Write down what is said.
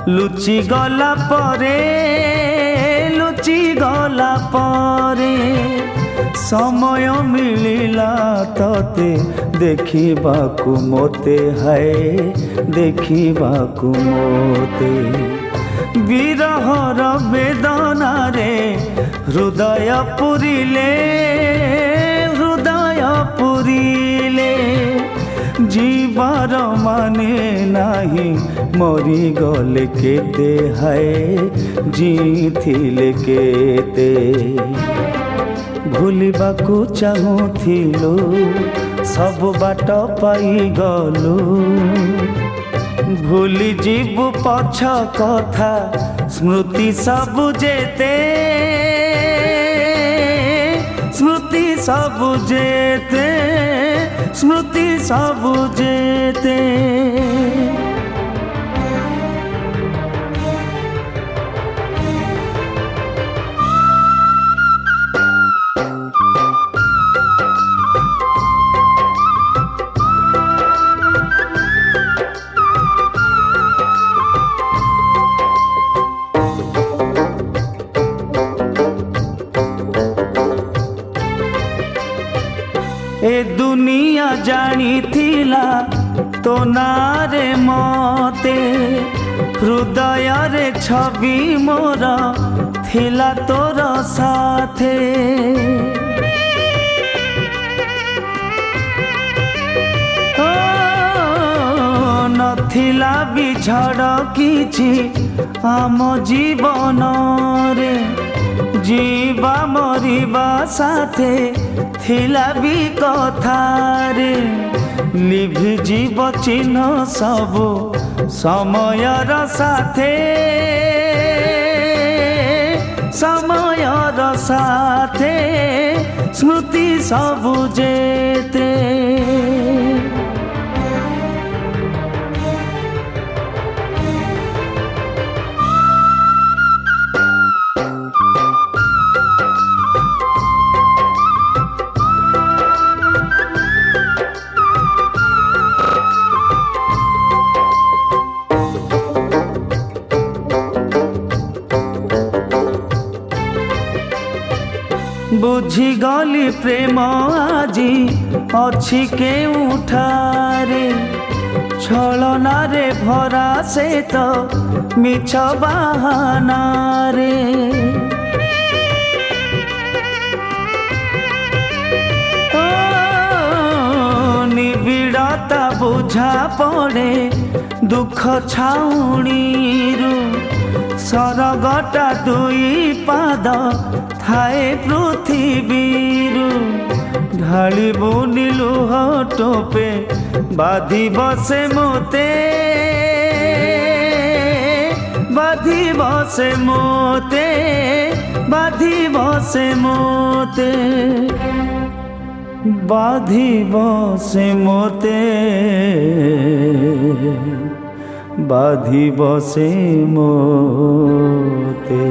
लुचि गला परे लुचि गला परे समय मिलिला तते देखिबाकु मोते हाय देखिबाकु मोते विरहर वेदना रे हृदय पुरिले जीवार माने नाही मरी गले केते हाय जीथिले केते भूलिबाकू चाहूथिलु सब बाट पाई गलु भूली जीवु पछ कथा स्मृति सब जेते स्मृति सब जेते स्मृति सब जेते ए दुनिया जानी थिला तो नारे मते हृदय रे छवि मोर थिला तोर साथे नथिला बिछड़ किछि आम जीवन रे जीवा मरिबा साथे थिला भी कथारे लिभि जीव चिन्ह सब समयर साथे समयर साथे स्मृति सब जेते बुझी गली प्रेम आजी अच्छी केउठारे छलना रे भरा से तो मिछ बहाना रे निबिड़ता बुझा पड़े दुख छाउणीरू सरगटा दुई पाद थाए पृथिवीरू ढाली बुनी लुह टोपे बाधी बसे मोते बाधी बसे मोते बाधी बसे मोते बाधी बसे मोते बाधी बसे मोते।